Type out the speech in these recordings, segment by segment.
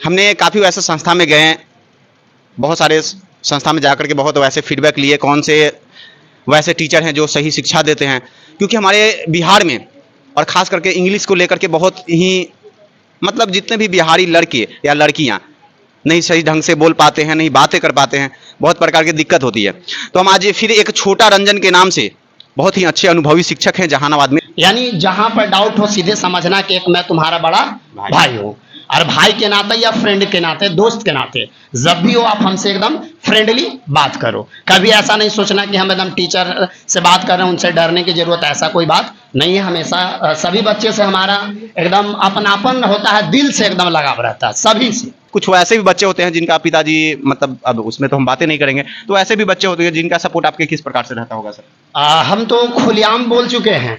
हमने काफ़ी वैसे संस्था में गए हैं, बहुत सारे संस्था में जाकर के बहुत वैसे फीडबैक लिए कौन से वैसे टीचर हैं जो सही शिक्षा देते हैं, क्योंकि हमारे बिहार में और ख़ास करके इंग्लिश को लेकर के बहुत ही मतलब जितने भी बिहारी लड़के या लड़कियां नहीं सही ढंग से बोल पाते हैं, नहीं बातें कर पाते हैं, बहुत प्रकार की दिक्कत होती है। तो हम आज फिर एक छोटा रंजन के नाम से बहुत ही अच्छे अनुभवी शिक्षक हैं जहानाबाद में। यानी जहां पर डाउट हो सीधे समझना कि एक मैं तुम्हारा बड़ा भाई हूँ, और भाई के नाते या फ्रेंड के नाते, दोस्त के नाते जब भी हो आप हमसे एकदम फ्रेंडली बात करो। कभी ऐसा नहीं सोचना कि हम एकदम टीचर से बात कर रहे हैं उनसे डरने की जरूरत, ऐसा कोई बात नहीं है। हमेशा सभी बच्चे से हमारा एकदम अपनापन होता है, दिल से एकदम लगाव रहता है सभी से। कुछ वैसे भी बच्चे होते हैं जिनका पिताजी मतलब अब उसमें तो हम बातें नहीं करेंगे, तो ऐसे भी बच्चे होते हैं जिनका सपोर्ट आपके किस प्रकार से रहता होगा सर? हम तो खुलेआम बोल चुके हैं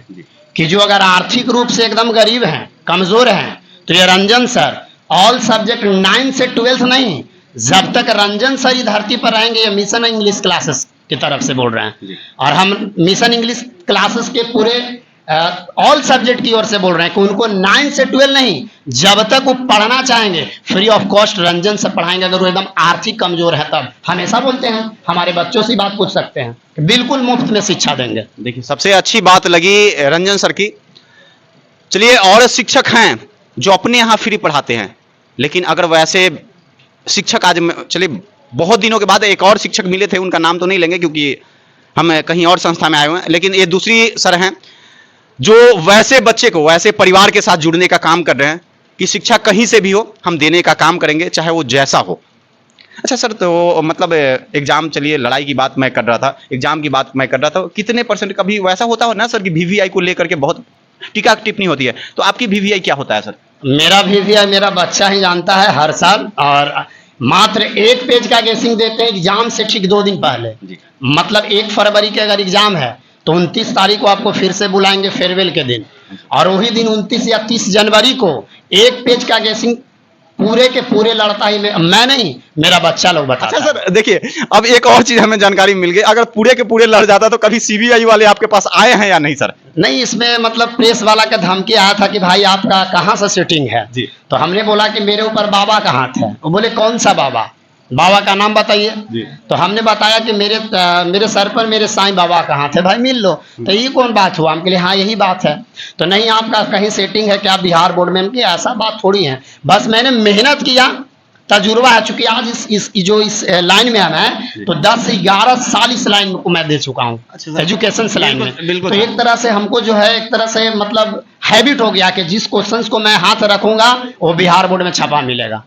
कि जो अगर आर्थिक रूप से एकदम गरीब हैं, कमजोर हैं, तो ये रंजन सर ऑल सब्जेक्ट 9 से 12 नहीं, जब तक रंजन सर ही धरती पर रहेंगे, ये मिशन इंग्लिश क्लासेस की तरफ से बोल रहे हैं। और हम मिशन इंग्लिश क्लासेस के पूरे ऑल सब्जेक्ट की ओर से बोल रहे हैं कि उनको 9 से 12 नहीं, जब तक वो पढ़ना चाहेंगे फ्री ऑफ कॉस्ट रंजन से पढ़ाएंगे। अगर वो एकदम आर्थिक कमजोर है तब हमेशा बोलते हैं, हमारे बच्चों से बात पूछ सकते हैं, बिल्कुल मुफ्त में शिक्षा देंगे। देखिए सबसे अच्छी बात लगी रंजन सर की। चलिए और शिक्षक हैं जो अपने यहाँ फ्री पढ़ाते हैं, लेकिन अगर वैसे शिक्षक आज चलिए बहुत दिनों के बाद एक और शिक्षक मिले थे, उनका नाम तो नहीं लेंगे क्योंकि हम कहीं और संस्था में आए हुए हैं, लेकिन ये दूसरी सर हैं जो वैसे बच्चे को वैसे परिवार के साथ जुड़ने का काम कर रहे हैं कि शिक्षा कहीं से भी हो हम देने का काम करेंगे, चाहे वो जैसा हो। अच्छा सर, तो मतलब एग्जाम, चलिए लड़ाई की बात मैं कर रहा था, एग्जाम की बात मैं कर रहा था, कितने परसेंट कभी वैसा होता हो ना सर कि वीवीआई को लेकर के बहुत टीका टिप्पणी होती है, तो आपकी वीवीआई क्या होता है सर? मेरा वीवीआई मेरा बच्चा ही जानता है हर साल, और मात्र 1 पेज का गेसिंग देते हैं एग्जाम से ठीक 2 दिन पहले। मतलब 1 फरवरी के अगर एग्जाम है तो 29 तारीख को आपको फिर से बुलाएंगे फेयरवेल के दिन, और वही दिन 29 या 30 जनवरी को 1 पेज का गेसिंग पूरे के पूरे लड़ता ही मैं नहीं, मेरा बच्चा लोग बताता। अच्छा सर देखिए, अब एक और चीज हमें जानकारी मिल गई, अगर पूरे के पूरे लड़ जाता तो कभी सीबीआई वाले आपके पास आए हैं या नहीं सर? नहीं, इसमें मतलब प्रेस वाला का धमकी आया था कि भाई आपका कहाँ से सेटिंग है जी। तो हमने बोला कि मेरे ऊपर बाबा का हाथ है। वो बोले कौन सा बाबा, बाबा का नाम बताइए। तो हमने बताया कि मेरे सर पर मेरे साईं बाबा का हाथ है, भाई मिल लो। तो ये कौन बात हुआ? हम कहे हाँ यही बात है। तो नहीं आपका कहीं सेटिंग है क्या बिहार बोर्ड में? कि ऐसा बात थोड़ी है, बस मैंने मेहनत किया, तजुर्बा है, चूंकि आज इस लाइन में आना है तो 10 से 11 साल इस लाइन को मैं दे चुका हूँ, एजुकेशन से लाइन में। बिल्कुल। तो एक तरह से हमको जो है एक तरह से मतलब हैबिट हो गया कि जिस क्वेश्चंस को मैं हाथ रखूंगा वो बिहार बोर्ड में छपा मिलेगा।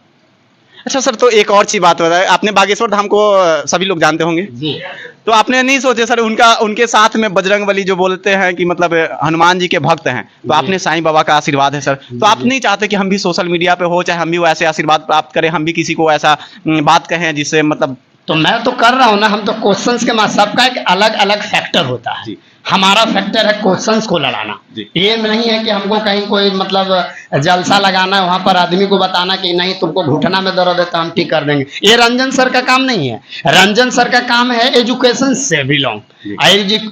अच्छा सर, तो एक और चीज बात बताए, आपने बागेश्वर धाम को सभी लोग जानते होंगे जी। तो आपने नहीं सोचे सर उनके साथ में बजरंगबली जो बोलते हैं कि मतलब हनुमान जी के भक्त हैं, तो आपने साईं बाबा का आशीर्वाद है सर, तो आप नहीं चाहते कि हम भी सोशल मीडिया पे हो, चाहे हम भी वैसे आशीर्वाद प्राप्त करें, हम भी किसी को ऐसा बात कहें जिससे मतलब? तो मैं तो कर रहा हूँ ना, हम तो क्वेश्चंस के माध्यम, सबका एक अलग अलग फैक्टर होता है। हमारा फैक्टर है क्वेश्चंस को लड़ाना। ये नहीं है कि हमको कहीं कोई मतलब जलसा लगाना है, वहां पर आदमी को बताना कि नहीं तुमको घुटना में दर्द है तो हम ठीक कर देंगे। ये रंजन सर का काम नहीं है। रंजन सर का काम है एजुकेशन से बिलोंग,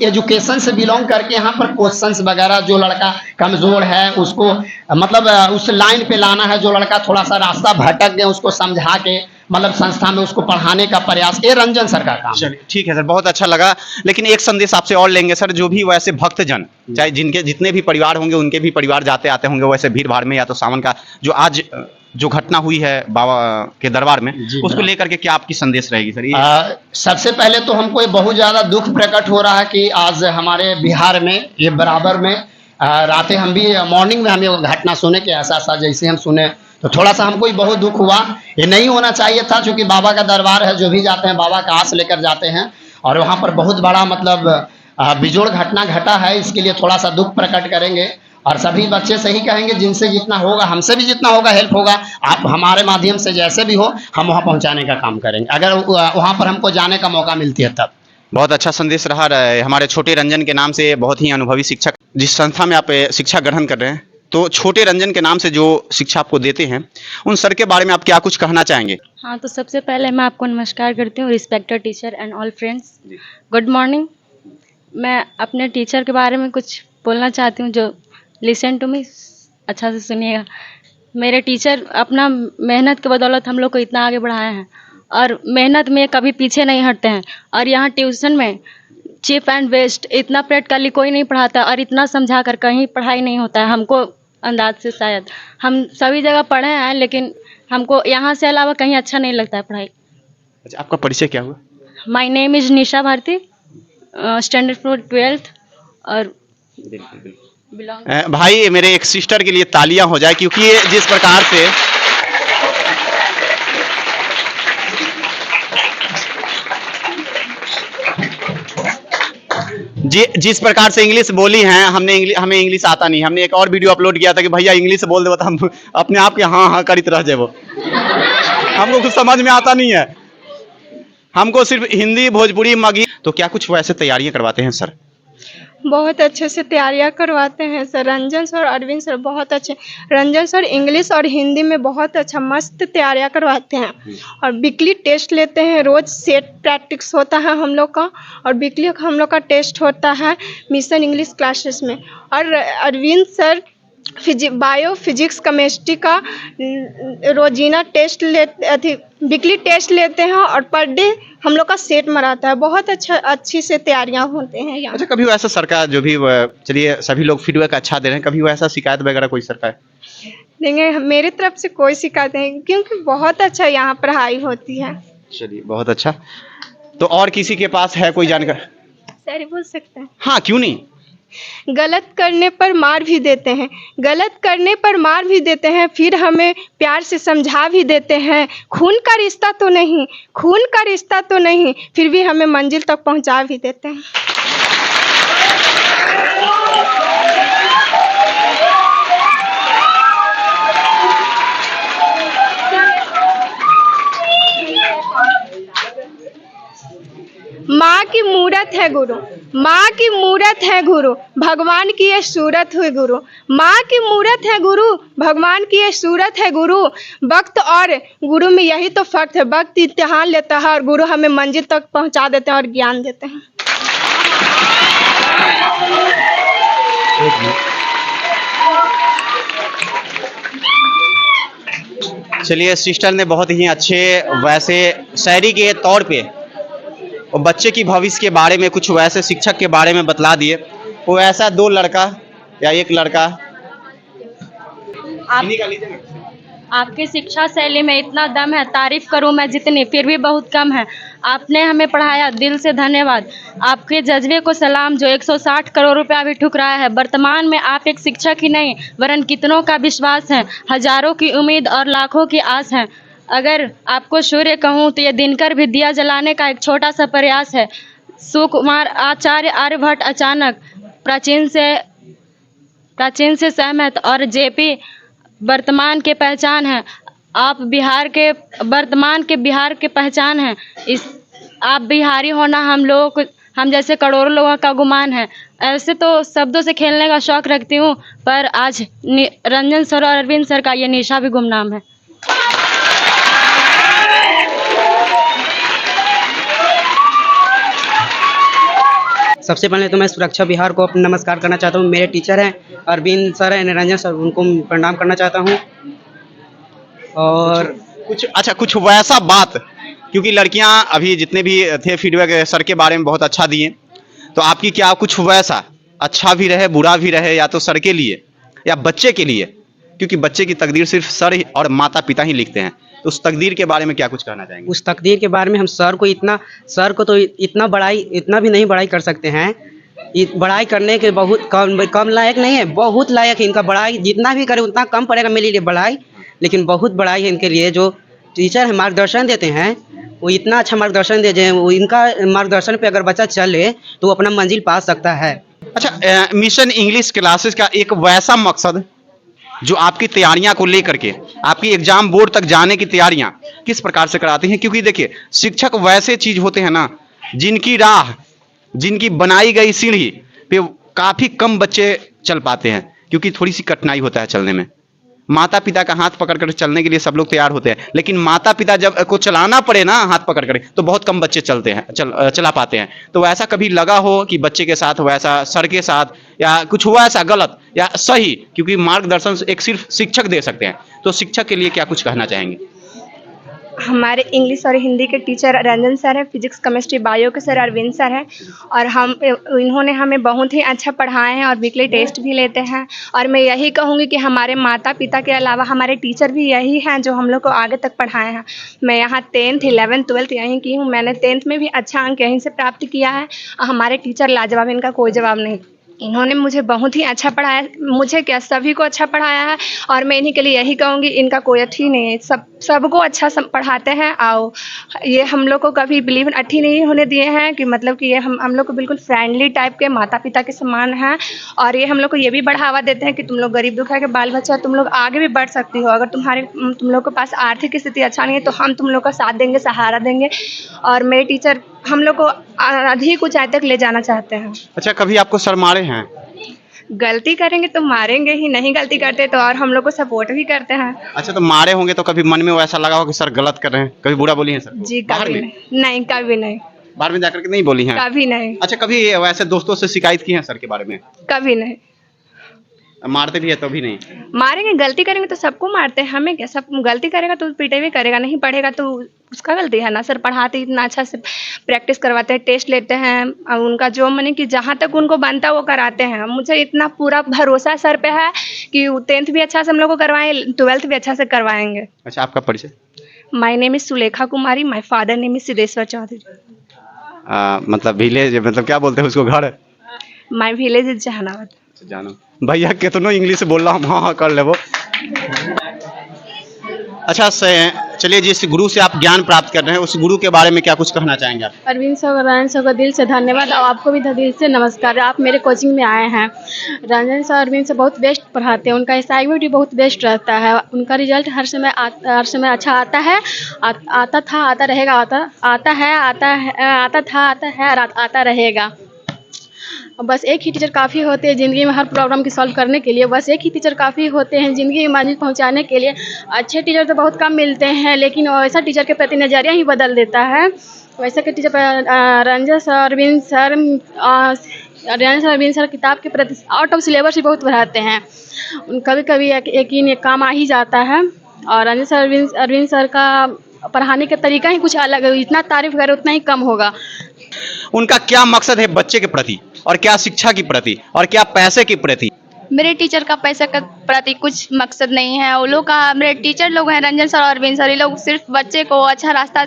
एजुकेशन से बिलोंग करके यहाँ पर क्वेश्चंस वगैरह, जो लड़का कमजोर है उसको मतलब उस लाइन पे लाना है, जो लड़का थोड़ा सा रास्ता भटक गया उसको समझा के मतलब संस्था में उसको पढ़ाने का प्रयास, ये रंजन सर का काम। चलिए ठीक है सर, बहुत अच्छा लगा। लेकिन एक संदेश आपसे और लेंगे सर, जो भी वैसे भक्तजन, चाहे जिनके जितने भी परिवार होंगे, उनके भी परिवार जाते आते होंगे वैसे भीड़ भाड़ में, या तो सावन का जो आज जो घटना हुई है बाबा के दरबार में, उसको लेकर के क्या आपकी संदेश रहेगी सर? सबसे पहले तो हमको ये बहुत ज्यादा दुख प्रकट हो रहा है कि आज हमारे बिहार में ये बराबर में रातें हम भी मॉर्निंग में हमें घटना सुने कि ऐसा ऐसा, जैसे हम सुने तो थोड़ा सा हमको बहुत दुख हुआ। ये नहीं होना चाहिए था, क्योंकि बाबा का दरबार है, जो भी जाते हैं बाबा का आस लेकर जाते हैं, और वहाँ पर बहुत बड़ा मतलब बिजोड़ घटना घटा है। इसके लिए थोड़ा सा दुख प्रकट करेंगे, और सभी बच्चे से ही कहेंगे जिनसे जितना होगा, हमसे भी जितना होगा हेल्प होगा, आप हमारे माध्यम से जैसे भी हो हम वहाँ पहुँचाने का काम करेंगे, अगर वहाँ पर हमको जाने का मौका मिलती है तब। बहुत अच्छा संदेश रहा हमारे छोटे रंजन के नाम से, बहुत ही अनुभवी शिक्षक, जिस संस्था में आप शिक्षा ग्रहण कर रहे हैं, तो छोटे रंजन के नाम से जो शिक्षा आपको देते हैं, उन सर के बारे में आप क्या कुछ कहना चाहेंगे? हाँ, तो सबसे पहले मैं आपको नमस्कार करती हूँ, respected teacher and all friends, good morning. मैं अपने टीचर के बारे में कुछ बोलना चाहती हूँ, जो लिसन टू मी, अच्छा से सुनिएगा। मेरे टीचर अपना मेहनत की बदौलत हम लोग को इतना आगे बढ़ाए हैं और मेहनत में कभी पीछे नहीं हटते हैं। और यहाँ ट्यूशन में चीप एंड वेस्ट इतना प्रैक्टिकली कोई नहीं पढ़ाता और इतना समझा कर कहीं पढ़ाई नहीं होता है हमको अंदाज से। शायद हम सभी जगह पढ़े हैं लेकिन हमको यहाँ से अलावा कहीं अच्छा नहीं लगता है पढ़ाई। अच्छा, आपका परिचय क्या हुआ? My name is Nisha Bharti, standard for 12th और बिलोंग। भाई मेरे एक सिस्टर के लिए तालियां हो जाए, क्योंकि ये जिस प्रकार से जिस प्रकार से इंग्लिश बोली हैं, हमें इंग्लिश आता नहीं। हमने एक और वीडियो अपलोड किया था कि भैया इंग्लिश बोल दे, तो हम अपने आप के हाँ हाँ करित रह जाए। वो हमको कुछ समझ में आता नहीं है, हमको सिर्फ हिंदी भोजपुरी मगही। तो क्या कुछ वैसे तैयारियां करवाते हैं सर? बहुत अच्छे से तैयारियां करवाते हैं sir. Ranjan sir, Arvind sir बहुत अच्छे। रंजन सर इंग्लिश और हिंदी में बहुत अच्छा मस्त तैयारियां करवाते हैं और वीकली टेस्ट लेते हैं। रोज़ सेट प्रैक्टिस होता है हम लोग का और वीकली हम लोग का टेस्ट होता है मिशन इंग्लिश क्लासेस में। और Arvind sir bio, physics, chemistry का रोजीना टेस्ट वीकली टेस्ट लेते हैं और पर डे हम लोग का सेट मराता है। बहुत अच्छी से तैयारियां होते हैं यहाँ। अच्छा, कभी वैसा सर का जो भी चलिए सभी लोग फीडबैक अच्छा दे रहे हैं, कभी वैसा शिकायत वगैरह कोई सर का है? नहीं, मेरी तरफ से कोई शिकायत नहीं, क्योंकि बहुत अच्छा यहाँ पढ़ाई होती है। चलिए बहुत अच्छा। तो और किसी के पास है कोई जानकारी? सर बोल सकते हैं? हाँ, क्यों नहीं। गलत करने पर मार भी देते हैं, गलत करने पर मार भी देते हैं, फिर हमें प्यार से समझा भी देते हैं। खून का रिश्ता तो नहीं, खून का रिश्ता तो नहीं, फिर भी हमें मंजिल तक पहुंचा भी देते हैं। माँ की मूरत है गुरु, माँ की मूरत है गुरु, भगवान की ये सूरत हुई गुरु। माँ की मूरत है गुरु, भगवान की ये सूरत है गुरु। वक्त और गुरु में यही तो फर्क है, वक्त इम्तिहान लेता है और गुरु हमें मंजिल तक पहुंचा देते हैं और ज्ञान देते हैं। चलिए, सिस्टर ने बहुत ही अच्छे वैसे शायरी के तौर पे और बच्चे की भविष्य के बारे में, कुछ वैसे शिक्षक के बारे में बतला दिए। वो ऐसा 2 लड़का या 1 लड़का आपकी शिक्षा शैली में इतना दम है, तारीफ करूं मैं जितनी फिर भी बहुत कम है। आपने हमें पढ़ाया, दिल से धन्यवाद। आपके जज्बे को सलाम जो 160 करोड़ रुपया भी ठुकराया है। वर्तमान में आप एक शिक्षक ही नहीं वरन कितनों का विश्वास है, हजारों की उम्मीद और लाखों की आस है। अगर आपको सूर्य कहूँ तो ये दिनकर भी दिया जलाने का एक छोटा सा प्रयास है। सुकुमार आचार्य आर्यभट्ट अचानक प्राचीन से सहमत और जेपी वर्तमान के पहचान है। आप बिहार के वर्तमान के बिहार के पहचान हैं। आप बिहारी होना हम जैसे करोड़ों लोगों का गुमान है। ऐसे तो शब्दों से खेलने का शौक रखती हूँ, पर आज रंजन सर और अरविंद सर का ये निशा भी गुमनाम है। सबसे पहले तो मैं सुरक्षा बिहार को अपना नमस्कार करना चाहता हूँ। मेरे टीचर हैं अरविंद सर हैं, निरंजन सर, उनको प्रणाम करना चाहता हूँ। और कुछ वैसा बात, क्योंकि लड़कियां अभी जितने भी थे फीडबैक सर के बारे में बहुत अच्छा दिए, तो आपकी क्या कुछ वैसा अच्छा भी रहे बुरा भी रहे, या तो सर के लिए या बच्चे के लिए, क्योंकि बच्चे की तकदीर सिर्फ सर और माता पिता ही लिखते हैं, तो उस तकदीर के बारे में क्या कुछ कहना चाहेंगे? उस तकदीर के बारे में हम सर को इतना भी नहीं बड़ाई कर सकते हैं। बड़ाई करने के बहुत कम लायक नहीं है, बहुत लायक है इनका। बड़ाई जितना भी करे उतना कम पड़ेगा मेरे लिए बड़ाई, लेकिन बहुत बड़ाई है इनके लिए। जो टीचर है मार्गदर्शन देते हैं वो इतना अच्छा मार्गदर्शन दे जाए, वो इनका मार्गदर्शन पे अगर बच्चा चले तो वो अपना मंजिल पा सकता है। अच्छा, मिशन इंग्लिश क्लासेस का एक वैसा मकसद जो आपकी तैयारियां को लेकर के, आपकी एग्जाम बोर्ड तक जाने की तैयारियां किस प्रकार से कराते हैं? क्योंकि देखिए, शिक्षक वैसे चीज होते हैं ना, जिनकी राह, जिनकी बनाई गई सीढ़ी पे काफी कम बच्चे चल पाते हैं, क्योंकि थोड़ी सी कठिनाई होता है चलने में। माता पिता का हाथ पकड़ कर चलने के लिए सब लोग तैयार होते हैं, लेकिन माता पिता जब को चलाना पड़े ना हाथ पकड़ कर, तो बहुत कम बच्चे चलते हैं, चला पाते हैं। तो ऐसा कभी लगा हो कि बच्चे के साथ वैसा, सर के साथ, या कुछ हुआ ऐसा गलत या सही? क्योंकि मार्गदर्शन एक सिर्फ शिक्षक दे सकते हैं, तो शिक्षक के लिए क्या कुछ कहना चाहेंगे? हमारे इंग्लिश और हिंदी के टीचर रंजन सर है, फिजिक्स केमिस्ट्री बायो के सर अरविंद सर हैं, और इन्होंने हमें बहुत ही अच्छा पढ़ाए हैं और वीकली टेस्ट भी लेते हैं। और मैं यही कहूँगी कि हमारे माता पिता के अलावा हमारे टीचर भी यही हैं जो हम लोग को आगे तक पढ़ाए हैं। मैं यहाँ 10th 11th 12th यहीं की हूँ। मैंने 10th में भी अच्छा अंक यहीं से प्राप्त किया है। और हमारे टीचर लाजवाब, इनका कोई जवाब नहीं। इन्होंने मुझे बहुत ही अच्छा पढ़ाया, मुझे क्या सभी को अच्छा पढ़ाया है। और मैं इन्हीं के लिए यही कहूँगी, इनका कोई अथी नहीं है, सबको अच्छा पढ़ाते हैं। और ये हम लोग को कभी बिलीव अथी नहीं होने दिए हैं कि मतलब कि ये हम लोग को बिल्कुल फ्रेंडली टाइप के माता पिता के समान हैं। और ये हम लोग को ये भी बढ़ावा देते हैं कि तुम लोग गरीब दुखिया के बाल बच्चा, तुम लोग आगे भी बढ़ सकती हो। अगर तुम लोग के पास आर्थिक स्थिति अच्छा नहीं है तो हम तुम लोग का साथ देंगे, सहारा देंगे। और मेरे टीचर हम लोग को अधिक ऊंचाई तक ले जाना चाहते हैं। अच्छा, कभी आपको सर मारे हैं? गलती करेंगे तो मारेंगे ही, नहीं गलती करते तो और हम लोग को सपोर्ट भी करते हैं। अच्छा, तो मारे होंगे तो कभी मन में वैसा लगा हो कि सर गलत कर रहे हैं, कभी बुरा बोली हैं सर? जी बाहर कभी में? नहीं, कभी नहीं, बाहर में जाकर के नहीं बोली हैं? कभी नहीं, अच्छा, कभी वैसे दोस्तों से शिकायत की है सर के बारे में? कभी नहीं। मारते भी है तो भी नहीं? मारेंगे, गलती करेंगे तो सबको मारते हैं, हमें क्या, सब गलती करेगा तो पीटे भी करेगा, नहीं पढ़ेगा तो उसका गलती है ना। सर पढ़ाते इतना अच्छा से, प्रैक्टिस करवाते हैं, टेस्ट लेते हैं, और उनका जो माने कि जहाँ तक उनको बनता है वो कराते हैं। मुझे इतना पूरा भरोसा सर पे है कि 10th भी अच्छा से हम लोग को करवाएं, 12th भी अच्छा से करवाएंगे। अच्छा, आपका परिचय? My name is Sulekha Kumari, my father name is Siddheshwar Chaudhary. मतलब विलेज, मतलब क्या बोलते हैं उसको, घर? My village is Jehanabad. जानो भैया कितनो इंग्लिश बोल रहा, हम हाँ कर ले वो। अच्छा, चलिए, जिस गुरु से आप ज्ञान प्राप्त कर रहे हैं उस गुरु के बारे में क्या कुछ कहना चाहेंगे आप? अरविंद सर, रंजन सर को दिल से धन्यवाद, और आपको भी दिल से नमस्कार। आप मेरे कोचिंग में आए हैं। रंजन सर अरविंद सर बहुत बेस्ट पढ़ाते हैं, उनका असाइनमेंट भी बहुत बेस्ट रहता है, उनका रिजल्ट हर समय अच्छा आता है, आता था, आता रहेगा, आता रहेगा। बस एक ही टीचर काफ़ी होते हैं ज़िंदगी में हर प्रॉब्लम की सॉल्व करने के लिए। बस एक ही टीचर काफ़ी होते हैं ज़िंदगी में मंजिल पहुंचाने के लिए। अच्छे टीचर तो बहुत कम मिलते हैं, लेकिन वैसा टीचर के प्रति नज़रिया ही बदल देता है। वैसे के teacher Ranjan sir, Arvind sir किताब के प्रति आउट ऑफ सिलेबस भी बहुत पढ़ाते हैं। कभी कभी यकीन काम आ ही जाता है। और रंजन सर, अरविंद सर का पढ़ाने का तरीका ही कुछ अलग है, जितना तारीफ करें उतना ही कम होगा। उनका क्या मकसद है बच्चे के प्रति, और क्या शिक्षा के प्रति, और क्या पैसे के प्रति? मेरे टीचर का पैसे के प्रति कुछ मकसद नहीं है। वो लोग का, मेरे टीचर लोग हैं रंजन सर और अरविंद सर, ये लोग सिर्फ बच्चे को अच्छा रास्ता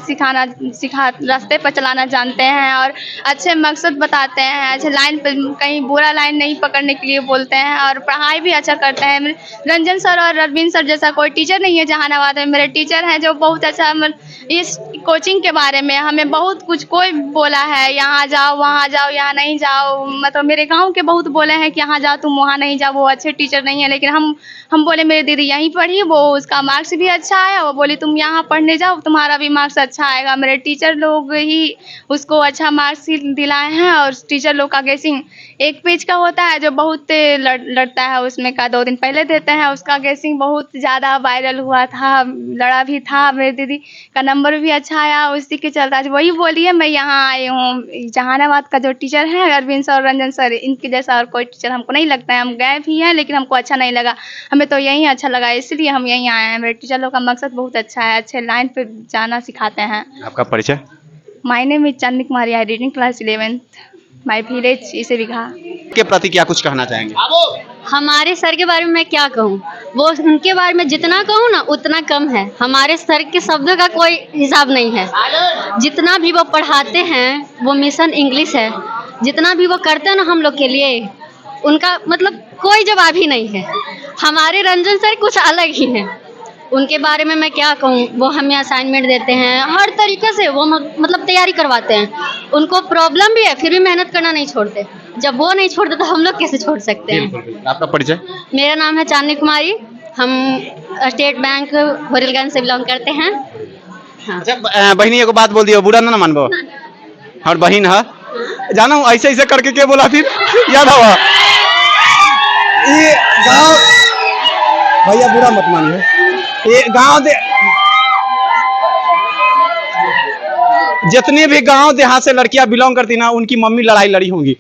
रास्ते पर चलाना जानते हैं और अच्छे मकसद बताते हैं। अच्छे लाइन पर, कहीं बुरा लाइन नहीं पकड़ने के लिए बोलते हैं, और पढ़ाई भी अच्छा करते हैं। रंजन सर और अरविंद सर जैसा कोई टीचर नहीं है जहानाबाद में। मेरे टीचर हैं जो बहुत अच्छा, इस कोचिंग के बारे में हमें बहुत कुछ कोई बोला है, यहाँ जाओ, वहाँ जाओ, यहाँ नहीं जाओ। मतलब मेरे गाँव के बहुत बोले हैं कि यहाँ जाओ, तुम वहाँ नहीं जाओ, वो अच्छे टीचर नहीं है। लेकिन हम बोले मेरी दीदी यहीं पढ़ी, वो उसका मार्क्स भी अच्छा है, वो बोली तुम यहाँ पढ़ने जाओ, तुम्हारा भी मार्क्स अच्छा आएगा। मेरे टीचर लोग ही उसको अच्छा मार्क्स दिलाए हैं। और टीचर लोग का गेसिंग एक पेज का होता है जो बहुत लड़ता है, उसमें का 2 दिन पहले देते हैं, उसका गेसिंग बहुत ज़्यादा वायरल हुआ था, लड़ा भी था। मेरी दीदी का नंबर भी अच्छा आया, उसी के चलता वही बोलिए मैं यहाँ आई हूँ। जहानाबाद का जो टीचर है अरविंद सर और रंजन सर, इनके जैसा और कोई टीचर हमको नहीं लगता है। हम गए भी हैं लेकिन हमको अच्छा नहीं लगा, हमें तो यही अच्छा लगा, इसलिए हम यहीं आए हैं। मेरे टीचर लोग का मकसद बहुत अच्छा है, अच्छे लाइन पे जाना सिखाते हैं। आपका परिचय? My name is Chandni Kumari, I reading class 11th, my village इसे बिघा। के प्रति क्या कुछ कहना चाहेंगे? हमारे सर के बारे में मैं क्या कहूँ, वो उनके बारे में जितना कहूँ ना उतना कम है। हमारे सर के शब्दों का कोई हिसाब नहीं है। जितना भी वो पढ़ाते हैं वो मिशन इंग्लिश है, जितना भी वो करते हैं ना हम लोग के लिए, उनका मतलब कोई जवाब ही नहीं है। हमारे रंजन सर कुछ अलग ही हैं, उनके बारे में मैं क्या कहूँ। वो हमें असाइनमेंट देते हैं, हर तरीके से वो मतलब तैयारी करवाते हैं। उनको प्रॉब्लम भी है फिर भी मेहनत करना नहीं छोड़ते। जब वो नहीं छोड़ते तो हम लोग कैसे छोड़ सकते हैं। आपका परिचय? मेरा नाम है चांदनी कुमारी, हम स्टेट बैंक होरिलगंज से बिलोंग करते हैं। हाँ। अच्छा, बहनी एगो बात बोल दियो, बुरा ना मानबो। और बहन है जाना ऐसे ऐसे करके क्या बोला फिर याद हुआ? ये गाँव भैया बुरा मत मानिए, ये गांव दे जितने भी गांव देहात से लड़कियां बिलोंग करती ना, उनकी मम्मी लड़ाई लड़ी होंगी।